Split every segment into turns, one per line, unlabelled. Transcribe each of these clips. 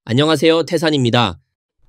안녕하세요, 태산입니다.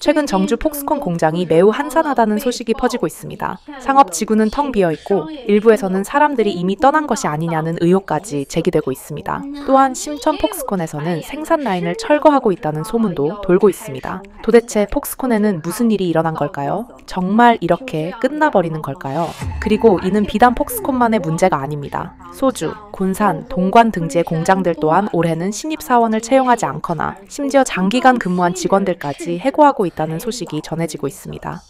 최근 정주 폭스콘 공장이 매우 한산하다는 소식이 퍼지고 있습니다. 상업 지구는 텅 비어있고 일부에서는 사람들이 이미 떠난 것이 아니냐는 의혹까지 제기되고 있습니다. 또한 심천 폭스콘에서는 생산 라인을 철거하고 있다는 소문도 돌고 있습니다. 도대체 폭스콘에는 무슨 일이 일어난 걸까요? 정말 이렇게 끝나버리는 걸까요? 그리고 이는 비단 폭스콘만의 문제가 아닙니다. 소주, 군산, 동관 등지의 공장들 또한 올해는 신입사원을 채용하지 않거나 심지어 장기간 근무한 직원들까지 해고하고 있다는 소식이 전해지고 있습니다.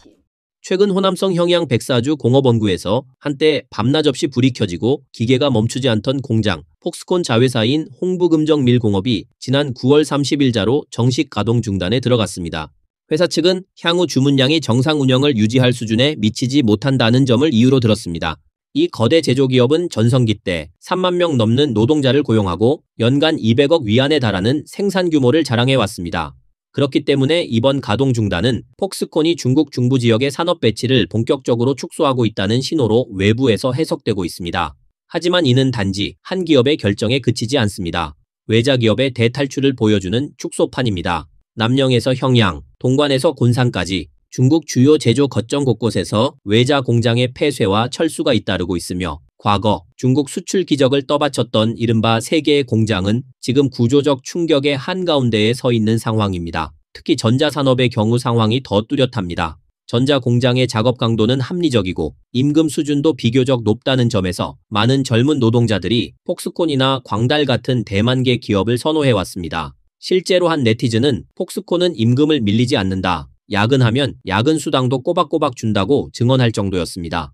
최근 호남성 형양 백사주 공업원구에서 한때 밤낮 없이 불이 켜지고 기계가 멈추지 않던 공장 폭스콘 자회사인 홍부금정밀공업이 지난 9월 30일자로 정식 가동 중단에 들어갔습니다. 회사 측은 향후 주문량이 정상 운영을 유지할 수준에 미치지 못한다는 점을 이유로 들었습니다. 이 거대 제조기업은 전성기 때 3만 명 넘는 노동자를 고용하고 연간 200억 위안에 달하는 생산 규모를 자랑해왔습니다. 그렇기 때문에 이번 가동 중단은 폭스콘이 중국 중부 지역의 산업 배치를 본격적으로 축소하고 있다는 신호로 외부에서 해석되고 있습니다. 하지만 이는 단지 한 기업의 결정에 그치지 않습니다. 외자 기업의 대탈출을 보여주는 축소판입니다. 남령에서 형양, 동관에서 곤산까지 중국 주요 제조 거점 곳곳에서 외자 공장의 폐쇄와 철수가 잇따르고 있으며 과거 중국 수출 기적을 떠받쳤던 이른바 세 개의 공장은 지금 구조적 충격의 한가운데에 서 있는 상황입니다. 특히 전자산업의 경우 상황이 더 뚜렷합니다. 전자공장의 작업 강도는 합리적이고 임금 수준도 비교적 높다는 점에서 많은 젊은 노동자들이 폭스콘이나 광달 같은 대만계 기업을 선호해왔습니다. 실제로 한 네티즌은 폭스콘은 임금을 밀리지 않는다. 야근하면 야근 수당도 꼬박꼬박 준다고 증언할 정도였습니다.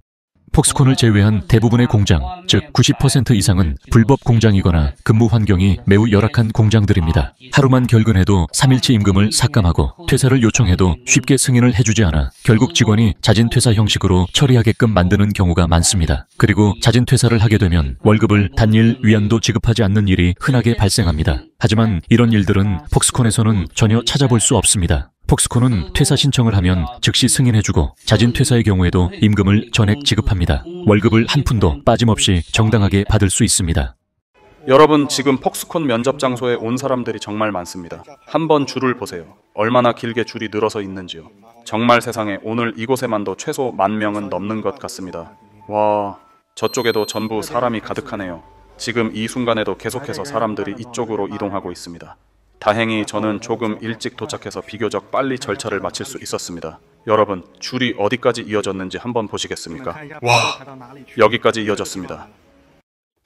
폭스콘을 제외한 대부분의 공장, 즉 90% 이상은 불법 공장이거나 근무 환경이 매우 열악한 공장들입니다. 하루만 결근해도 3일치 임금을 삭감하고 퇴사를 요청해도 쉽게 승인을 해주지 않아 결국 직원이 자진 퇴사 형식으로 처리하게끔 만드는 경우가 많습니다. 그리고 자진 퇴사를 하게 되면 월급을 단일 위안도 지급하지 않는 일이 흔하게 발생합니다. 하지만 이런 일들은 폭스콘에서는 전혀 찾아볼 수 없습니다. 폭스콘은 퇴사 신청을 하면 즉시 승인해주고 자진 퇴사의 경우에도 임금을 전액 지급합니다. 월급을 한 푼도 빠짐없이 정당하게 받을 수 있습니다.
여러분, 지금 폭스콘 면접 장소에 온 사람들이 정말 많습니다. 한번 줄을 보세요. 얼마나 길게 줄이 늘어서 있는지요. 정말 세상에 오늘 이곳에만도 최소 10,000명은 넘는 것 같습니다. 와, 저쪽에도 전부 사람이 가득하네요. 지금 이 순간에도 계속해서 사람들이 이쪽으로 이동하고 있습니다. 다행히 저는 조금 일찍 도착해서 비교적 빨리 절차를 마칠 수 있었습니다. 여러분, 줄이 어디까지 이어졌는지 한번 보시겠습니까? 와, 여기까지 이어졌습니다.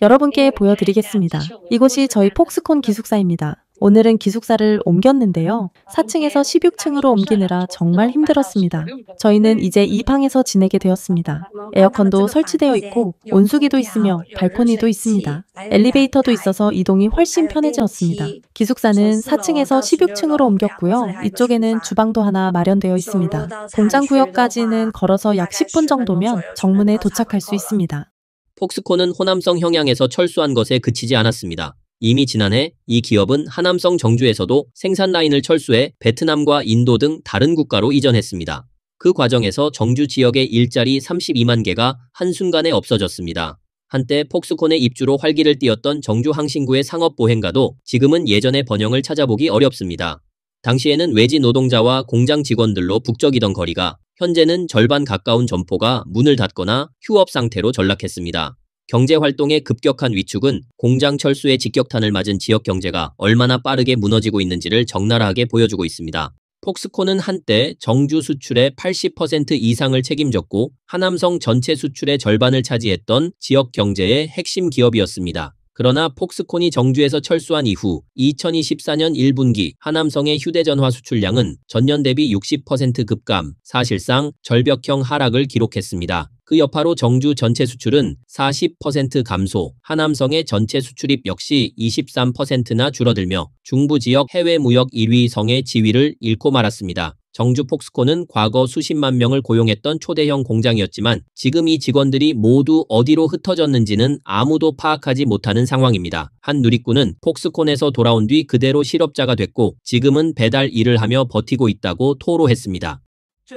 여러분께 보여드리겠습니다. 이곳이 저희 폭스콘 기숙사입니다. 오늘은 기숙사를 옮겼는데요. 4층에서 16층으로 옮기느라 정말 힘들었습니다. 저희는 이제 이 방에서 지내게 되었습니다. 에어컨도 설치되어 있고 온수기도 있으며 발코니도 있습니다. 엘리베이터도 있어서 이동이 훨씬 편해졌습니다. 기숙사는 4층에서 16층으로 옮겼고요. 이쪽에는 주방도 하나 마련되어 있습니다. 공장 구역까지는 걸어서 약 10분 정도면 정문에 도착할 수 있습니다.
폭스콘은 호남성 형양에서 철수한 것에 그치지 않았습니다. 이미 지난해 이 기업은 하남성 정주에서도 생산 라인을 철수해 베트남과 인도 등 다른 국가로 이전했습니다. 그 과정에서 정주 지역의 일자리 32만 개가 한순간에 없어졌습니다. 한때 폭스콘의 입주로 활기를 띠었던 정주 항신구의 상업보행가도 지금은 예전의 번영을 찾아보기 어렵습니다. 당시에는 외지 노동자와 공장 직원들로 북적이던 거리가 현재는 절반 가까운 점포가 문을 닫거나 휴업 상태로 전락했습니다. 경제활동의 급격한 위축은 공장 철수의 직격탄을 맞은 지역 경제가 얼마나 빠르게 무너지고 있는지를 적나라하게 보여주고 있습니다. 폭스콘은 한때 정주 수출의 80% 이상을 책임졌고 하남성 전체 수출의 절반을 차지했던 지역 경제의 핵심 기업이었습니다. 그러나 폭스콘이 정주에서 철수한 이후 2024년 1분기 하남성의 휴대전화 수출량은 전년 대비 60% 급감, 사실상 절벽형 하락을 기록했습니다. 그 여파로 정주 전체 수출은 40% 감소, 하남성의 전체 수출입 역시 23%나 줄어들며 중부 지역 해외 무역 1위 성의 지위를 잃고 말았습니다. 정주 폭스콘은 과거 수십만 명을 고용했던 초대형 공장이었지만 지금 이 직원들이 모두 어디로 흩어졌는지는 아무도 파악하지 못하는 상황입니다. 한 누리꾼은 폭스콘에서 돌아온 뒤 그대로 실업자가 됐고 지금은 배달 일을 하며 버티고 있다고 토로했습니다.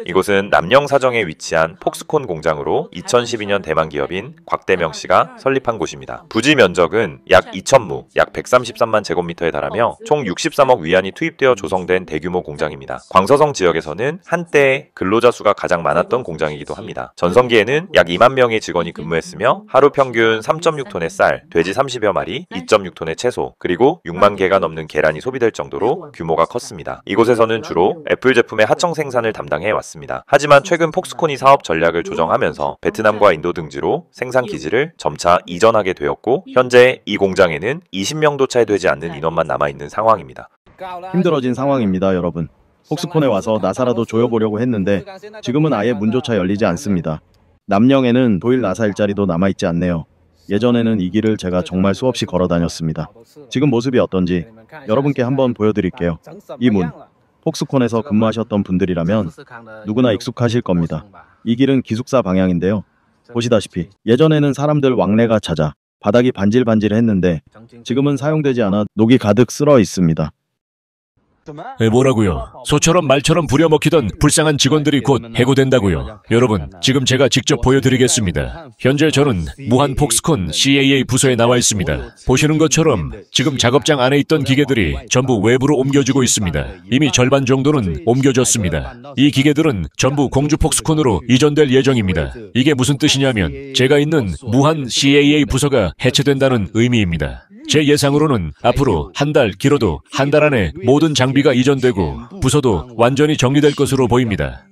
이곳은 남영사정에 위치한 폭스콘 공장으로 2012년 대만 기업인 곽대명 씨가 설립한 곳입니다. 부지 면적은 약 2,000무, 약 133만 제곱미터에 달하며 총 63억 위안이 투입되어 조성된 대규모 공장입니다. 광서성 지역에서는 한때 근로자 수가 가장 많았던 공장이기도 합니다. 전성기에는 약 2만 명의 직원이 근무했으며 하루 평균 3.6톤의 쌀, 돼지 30여 마리, 2.6톤의 채소, 그리고 6만 개가 넘는 계란이 소비될 정도로 규모가 컸습니다. 이곳에서는 주로 애플 제품의 하청 생산을 담당해 왔습니다. 하지만 최근 폭스콘이 사업 전략을 조정하면서 베트남과 인도 등지로 생산 기지를 점차 이전하게 되었고 현재 이 공장에는 20명도 채 되지 않는 인원만 남아있는 상황입니다.
힘들어진 상황입니다, 여러분. 폭스콘에 와서 나사라도 조여보려고 했는데 지금은 아예 문조차 열리지 않습니다. 남영에는 도일 나사 일자리도 남아있지 않네요. 예전에는 이 길을 제가 정말 수없이 걸어 다녔습니다. 지금 모습이 어떤지 여러분께 한번 보여드릴게요. 이 문, 폭스콘에서 근무하셨던 분들이라면 누구나 익숙하실 겁니다. 이 길은 기숙사 방향인데요. 보시다시피 예전에는 사람들 왕래가 잦아 바닥이 반질반질했는데 지금은 사용되지 않아 녹이 가득 쓸어 있습니다.
뭐라고요? 소처럼 말처럼 부려먹히던 불쌍한 직원들이 곧 해고된다고요. 여러분, 지금 제가 직접 보여드리겠습니다. 현재 저는 무한 폭스콘 CAA 부서에 나와 있습니다. 보시는 것처럼 지금 작업장 안에 있던 기계들이 전부 외부로 옮겨지고 있습니다. 이미 절반 정도는 옮겨졌습니다. 이 기계들은 전부 공주 폭스콘으로 이전될 예정입니다. 이게 무슨 뜻이냐면 제가 있는 무한 CAA 부서가 해체된다는 의미입니다. 제 예상으로는 앞으로 한 달, 길어도 한 달 안에 모든 장비가 이전되고 부서도 완전히 정리될 것으로 보입니다.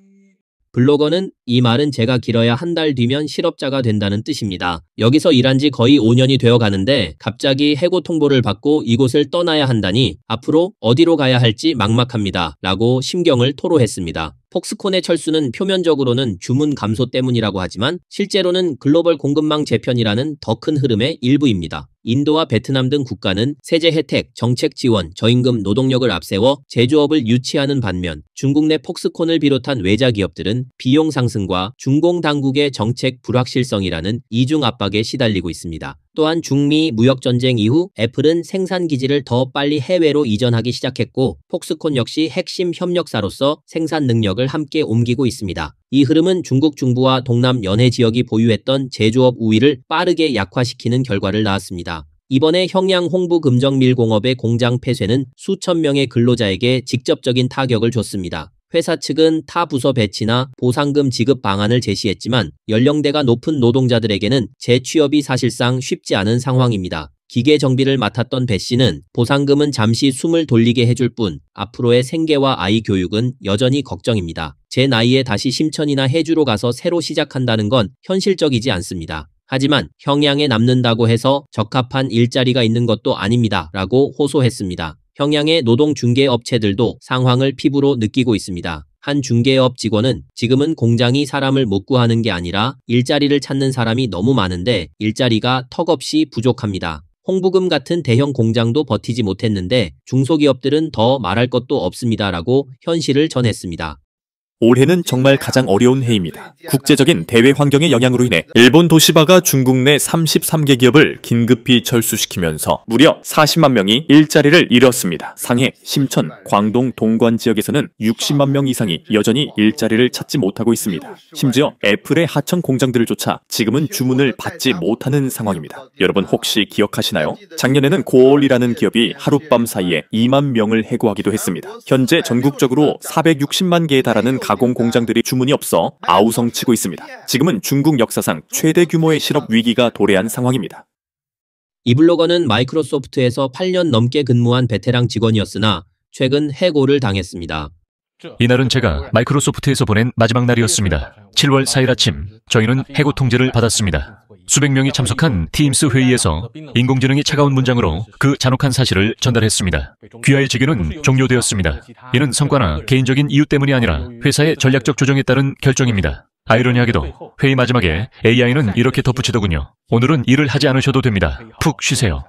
블로거는 이 말은 제가 길어야 한 달 뒤면 실업자가 된다는 뜻입니다. 여기서 일한 지 거의 5년이 되어 가는데 갑자기 해고 통보를 받고 이곳을 떠나야 한다니 앞으로 어디로 가야 할지 막막합니다. 라고 심경을 토로했습니다. 폭스콘의 철수는 표면적으로는 주문 감소 때문이라고 하지만 실제로는 글로벌 공급망 재편이라는 더 큰 흐름의 일부입니다. 인도와 베트남 등 국가는 세제 혜택, 정책 지원, 저임금 노동력을 앞세워 제조업을 유치하는 반면 중국 내 폭스콘을 비롯한 외자 기업들은 비용 상승과 중공 당국의 정책 불확실성이라는 이중 압박에 시달리고 있습니다. 또한 중미 무역전쟁 이후 애플은 생산 기지를 더 빨리 해외로 이전하기 시작했고 폭스콘 역시 핵심 협력사로서 생산 능력을 함께 옮기고 있습니다. 이 흐름은 중국 중부와 동남 연해 지역이 보유했던 제조업 우위를 빠르게 약화시키는 결과를 낳았습니다. 이번에 평양 홍부금정밀공업의 공장 폐쇄는 수천 명의 근로자에게 직접적인 타격을 줬습니다. 회사 측은 타 부서 배치나 보상금 지급 방안을 제시했지만 연령대가 높은 노동자들에게는 재취업이 사실상 쉽지 않은 상황입니다. 기계 정비를 맡았던 배 씨는 보상금은 잠시 숨을 돌리게 해줄 뿐 앞으로의 생계와 아이 교육은 여전히 걱정입니다. 제 나이에 다시 심천이나 해주로 가서 새로 시작한다는 건 현실적이지 않습니다. 하지만 평양에 남는다고 해서 적합한 일자리가 있는 것도 아닙니다. 라고 호소했습니다. 평양의 노동 중개업체들도 상황을 피부로 느끼고 있습니다. 한 중개업 직원은 지금은 공장이 사람을 못 구하는 게 아니라 일자리를 찾는 사람이 너무 많은데 일자리가 턱없이 부족합니다. 홍부금 같은 대형 공장도 버티지 못했는데 중소기업들은 더 말할 것도 없습니다라고 현실을 전했습니다.
올해는 정말 가장 어려운 해입니다. 국제적인 대외 환경의 영향으로 인해 일본 도시바가 중국 내 33개 기업을 긴급히 철수시키면서 무려 40만 명이 일자리를 잃었습니다. 상해, 심천, 광동, 동관 지역에서는 60만 명 이상이 여전히 일자리를 찾지 못하고 있습니다. 심지어 애플의 하청 공장들조차 지금은 주문을 받지 못하는 상황입니다. 여러분 혹시 기억하시나요? 작년에는 고올이라는 기업이 하룻밤 사이에 2만 명을 해고하기도 했습니다. 현재 전국적으로 460만 개에 달하는 가공 공장들이 주문이 없어 아우성치고 있습니다. 지금은 중국 역사상 최대 규모의 실업 위기가 도래한 상황입니다.
이 블로거는 마이크로소프트에서 8년 넘게 근무한 베테랑 직원이었으나 최근 해고를 당했습니다.
이날은 제가 마이크로소프트에서 보낸 마지막 날이었습니다. 7월 4일 아침 저희는 해고 통지를 받았습니다. 수백 명이 참석한 팀스 회의에서 인공지능이 차가운 문장으로 그 잔혹한 사실을 전달했습니다. 귀하의 직위는 종료되었습니다. 이는 성과나 개인적인 이유 때문이 아니라 회사의 전략적 조정에 따른 결정입니다. 아이러니하게도 회의 마지막에 AI는 이렇게 덧붙이더군요. 오늘은 일을 하지 않으셔도 됩니다. 푹 쉬세요.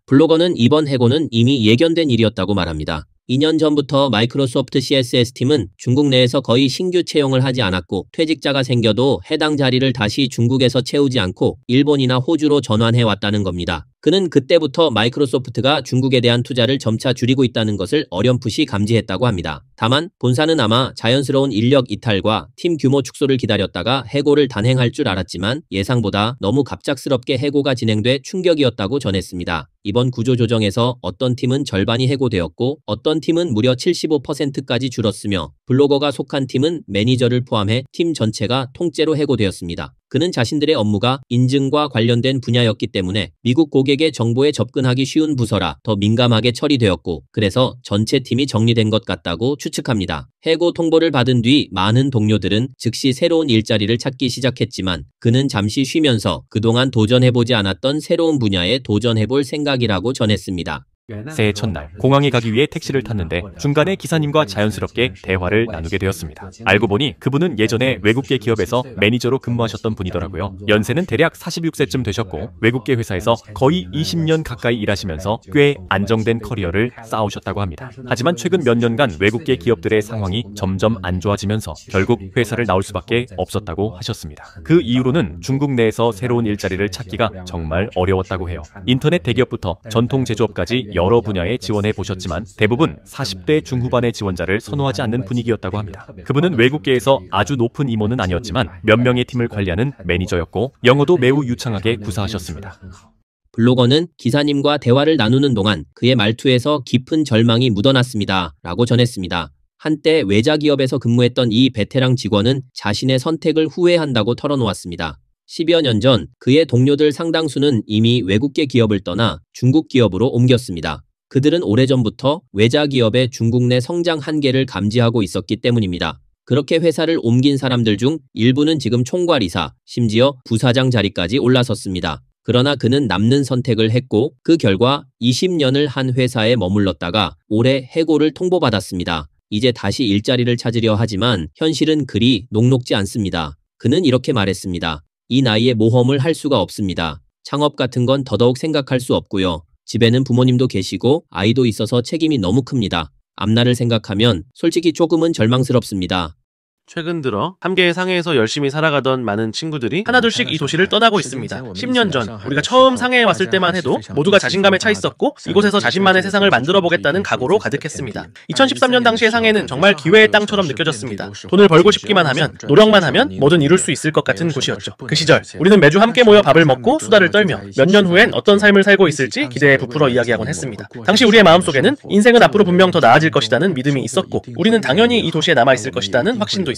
블로거는 이번 해고는 이미 예견된 일이었다고 말합니다. 2년 전부터 마이크로소프트 CSS팀은 중국 내에서 거의 신규 채용을 하지 않았고 퇴직자가 생겨도 해당 자리를 다시 중국에서 채우지 않고 일본이나 호주로 전환해 왔다는 겁니다. 그는 그때부터 마이크로소프트가 중국에 대한 투자를 점차 줄이고 있다는 것을 어렴풋이 감지했다고 합니다. 다만 본사는 아마 자연스러운 인력 이탈과 팀 규모 축소를 기다렸다가 해고를 단행할 줄 알았지만 예상보다 너무 갑작스럽게 해고가 진행돼 충격이었다고 전했습니다. 이번 구조조정에서 어떤 팀은 절반이 해고되었고 어떤 팀은 무려 75%까지 줄었으며 블로거가 속한 팀은 매니저를 포함해 팀 전체가 통째로 해고되었습니다. 그는 자신들의 업무가 인증과 관련된 분야였기 때문에 미국 고객의 정보에 접근하기 쉬운 부서라 더 민감하게 처리되었고 그래서 전체 팀이 정리된 것 같다고 추측합니다. 해고 통보를 받은 뒤 많은 동료들은 즉시 새로운 일자리를 찾기 시작했지만 그는 잠시 쉬면서 그동안 도전해보지 않았던 새로운 분야에 도전해볼 생각이라고 전했습니다.
새해 첫날 공항에 가기 위해 택시를 탔는데 중간에 기사님과 자연스럽게 대화를 나누게 되었습니다. 알고 보니 그분은 예전에 외국계 기업에서 매니저로 근무하셨던 분이더라고요. 연세는 대략 46세쯤 되셨고 외국계 회사에서 거의 20년 가까이 일하시면서 꽤 안정된 커리어를 쌓으셨다고 합니다. 하지만 최근 몇 년간 외국계 기업들의 상황이 점점 안 좋아지면서 결국 회사를 나올 수밖에 없었다고 하셨습니다. 그 이후로는 중국 내에서 새로운 일자리를 찾기가 정말 어려웠다고 해요. 인터넷 대기업부터 전통 제조업까지 여러 분야에 지원해 보셨지만 대부분 40대 중후반의 지원자를 선호하지 않는 분위기였다고 합니다. 그분은 외국계에서 아주 높은 임원은 아니었지만 몇 명의 팀을 관리하는 매니저였고 영어도 매우 유창하게 구사하셨습니다.
블로거는 기사님과 대화를 나누는 동안 그의 말투에서 깊은 절망이 묻어났습니다. 라고 전했습니다. 한때 외자기업에서 근무했던 이 베테랑 직원은 자신의 선택을 후회한다고 털어놓았습니다. 10여 년 전 그의 동료들 상당수는 이미 외국계 기업을 떠나 중국 기업으로 옮겼습니다. 그들은 오래전부터 외자 기업의 중국 내 성장 한계를 감지하고 있었기 때문입니다. 그렇게 회사를 옮긴 사람들 중 일부는 지금 총괄이사, 심지어 부사장 자리까지 올라섰습니다. 그러나 그는 남는 선택을 했고 그 결과 20년을 한 회사에 머물렀다가 올해 해고를 통보받았습니다. 이제 다시 일자리를 찾으려 하지만 현실은 그리 녹록지 않습니다. 그는 이렇게 말했습니다. 이 나이에 모험을 할 수가 없습니다. 창업 같은 건 더더욱 생각할 수 없고요. 집에는 부모님도 계시고 아이도 있어서 책임이 너무 큽니다. 앞날을 생각하면 솔직히 조금은 절망스럽습니다.
최근 들어 함께 상해에서 열심히 살아가던 많은 친구들이 하나둘씩 이 도시를 떠나고 있습니다. 10년 전 우리가 처음 상해에 왔을 때만 해도 모두가 자신감에 차 있었고 이곳에서 자신만의 세상을 만들어 보겠다는 각오로 가득했습니다. 2013년 당시의 상해는 정말 기회의 땅처럼 느껴졌습니다. 돈을 벌고 싶기만 하면, 노력만 하면 뭐든 이룰 수 있을 것 같은 곳이었죠. 그 시절 우리는 매주 함께 모여 밥을 먹고 수다를 떨며 몇 년 후엔 어떤 삶을 살고 있을지 기대에 부풀어 이야기하곤 했습니다. 당시 우리의 마음속에는 인생은 앞으로 분명 더 나아질 것이라는 믿음이 있었고 우리는 당연히 이 도시에 남아있을 것이라는 확신도 있었습니다.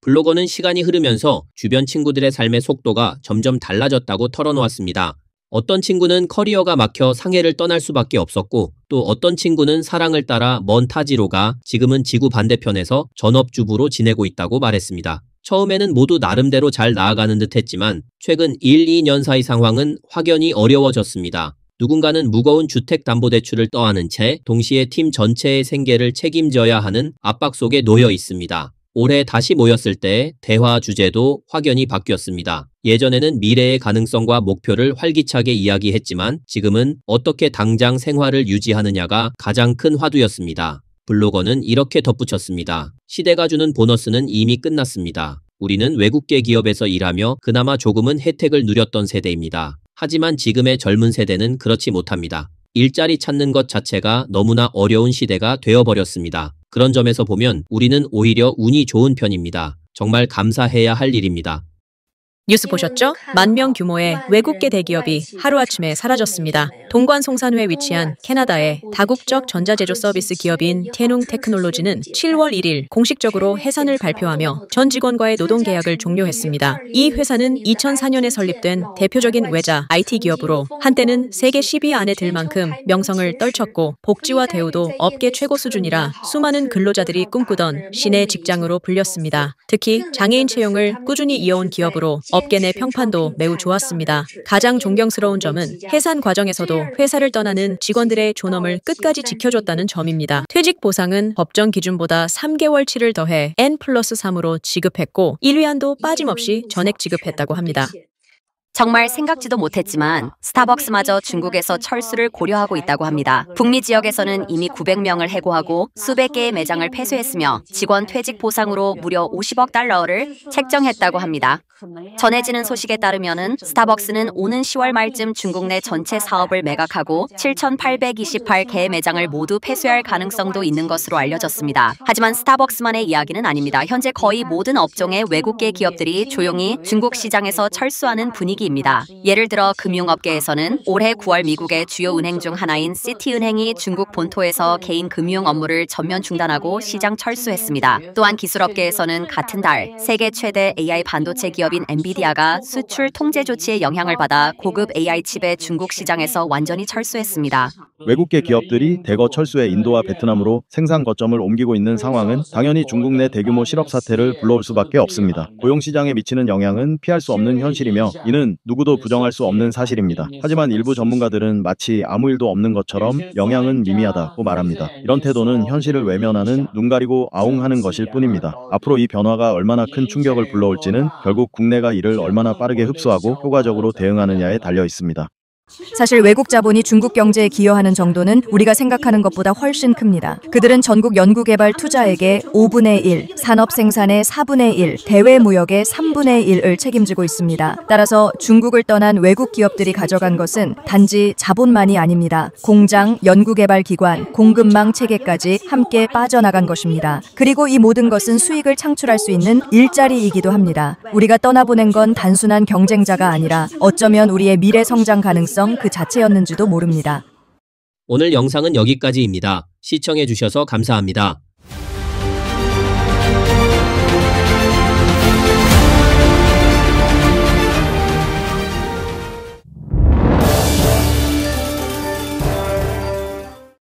블로거는 시간이 흐르면서 주변 친구들의 삶의 속도가 점점 달라졌다고 털어놓았습니다. 어떤 친구는 커리어가 막혀 상해를 떠날 수밖에 없었고 또 어떤 친구는 사랑을 따라 먼 타지로 가 지금은 지구 반대편에서 전업주부로 지내고 있다고 말했습니다. 처음에는 모두 나름대로 잘 나아가는 듯 했지만 최근 1, 2년 사이 상황은 확연히 어려워졌습니다. 누군가는 무거운 주택담보대출을 떠안은 채 동시에 팀 전체의 생계를 책임져야 하는 압박 속에 놓여 있습니다. 올해 다시 모였을 때 대화 주제도 확연히 바뀌었습니다. 예전에는 미래의 가능성과 목표를 활기차게 이야기했지만 지금은 어떻게 당장 생활을 유지하느냐가 가장 큰 화두였습니다. 블로거는 이렇게 덧붙였습니다. 시대가 주는 보너스는 이미 끝났습니다. 우리는 외국계 기업에서 일하며 그나마 조금은 혜택을 누렸던 세대입니다. 하지만 지금의 젊은 세대는 그렇지 못합니다. 일자리 찾는 것 자체가 너무나 어려운 시대가 되어버렸습니다. 그런 점에서 보면 우리는 오히려 운이 좋은 편입니다. 정말 감사해야 할 일입니다.
뉴스 보셨죠? 10,000명 규모의 외국계 대기업이 하루아침에 사라졌습니다. 동관 송산회에 위치한 캐나다의 다국적 전자제조 서비스 기업인 태농 테크놀로지는 7월 1일 공식적으로 해산을 발표하며 전 직원과의 노동계약을 종료했습니다. 이 회사는 2004년에 설립된 대표적인 외자 IT 기업으로 한때는 세계 10위 안에 들 만큼 명성을 떨쳤고 복지와 대우도 업계 최고 수준이라 수많은 근로자들이 꿈꾸던 신의 직장으로 불렸습니다. 특히 장애인 채용을 꾸준히 이어온 기업으로 업계 내 평판도 매우 좋았습니다. 가장 존경스러운 점은 해산 과정에서도 회사를 떠나는 직원들의 존엄을 끝까지 지켜줬다는 점입니다. 퇴직 보상은 법정 기준보다 3개월치를 더해 N+3으로 지급했고 1위안도 빠짐없이 전액 지급했다고 합니다.
정말 생각지도 못했지만 스타벅스마저 중국에서 철수를 고려하고 있다고 합니다. 북미 지역에서는 이미 900명을 해고하고 수백 개의 매장을 폐쇄했으며 직원 퇴직 보상으로 무려 50억 달러를 책정했다고 합니다. 전해지는 소식에 따르면은 스타벅스는 오는 10월 말쯤 중국 내 전체 사업을 매각하고 7,828개 매장을 모두 폐쇄할 가능성도 있는 것으로 알려졌습니다. 하지만 스타벅스만의 이야기는 아닙니다. 현재 거의 모든 업종의 외국계 기업들이 조용히 중국 시장에서 철수하는 분위기입니다. 예를 들어 금융업계에서는 올해 9월 미국의 주요 은행 중 하나인 시티은행이 중국 본토에서 개인 금융 업무를 전면 중단하고 시장 철수했습니다. 또한 기술업계에서는 같은 달 세계 최대 AI 반도체 기업인 엔비디아가 수출 통제 조치의 영향을 받아 고급 AI 칩의 중국 시장에서 완전히 철수했습니다.
외국계 기업들이 대거 철수해 인도와 베트남으로 생산 거점을 옮기고 있는 상황은 당연히 중국 내 대규모 실업 사태를 불러올 수밖에 없습니다. 고용시장에 미치는 영향은 피할 수 없는 현실이며 이는 누구도 부정할 수 없는 사실입니다. 하지만 일부 전문가들은 마치 아무 일도 없는 것처럼 영향은 미미하다고 말합니다. 이런 태도는 현실을 외면하는 눈 가리고 아웅하는 것일 뿐입니다. 앞으로 이 변화가 얼마나 큰 충격을 불러올지는 결국 국내가 이를 얼마나 빠르게 흡수하고 효과적으로 대응하느냐에 달려 있습니다.
사실 외국 자본이 중국 경제에 기여하는 정도는 우리가 생각하는 것보다 훨씬 큽니다. 그들은 전국 연구개발 투자액의 5분의 1, 산업 생산의 4분의 1, 대외 무역의 3분의 1을 책임지고 있습니다. 따라서 중국을 떠난 외국 기업들이 가져간 것은 단지 자본만이 아닙니다. 공장, 연구개발 기관, 공급망 체계까지 함께 빠져나간 것입니다. 그리고 이 모든 것은 수익을 창출할 수 있는 일자리이기도 합니다. 우리가 떠나보낸 건 단순한 경쟁자가 아니라 어쩌면 우리의 미래 성장 가능성 그 자체였는지도 모릅니다.
오늘 영상은 여기까지입니다. 시청해주셔서 감사합니다.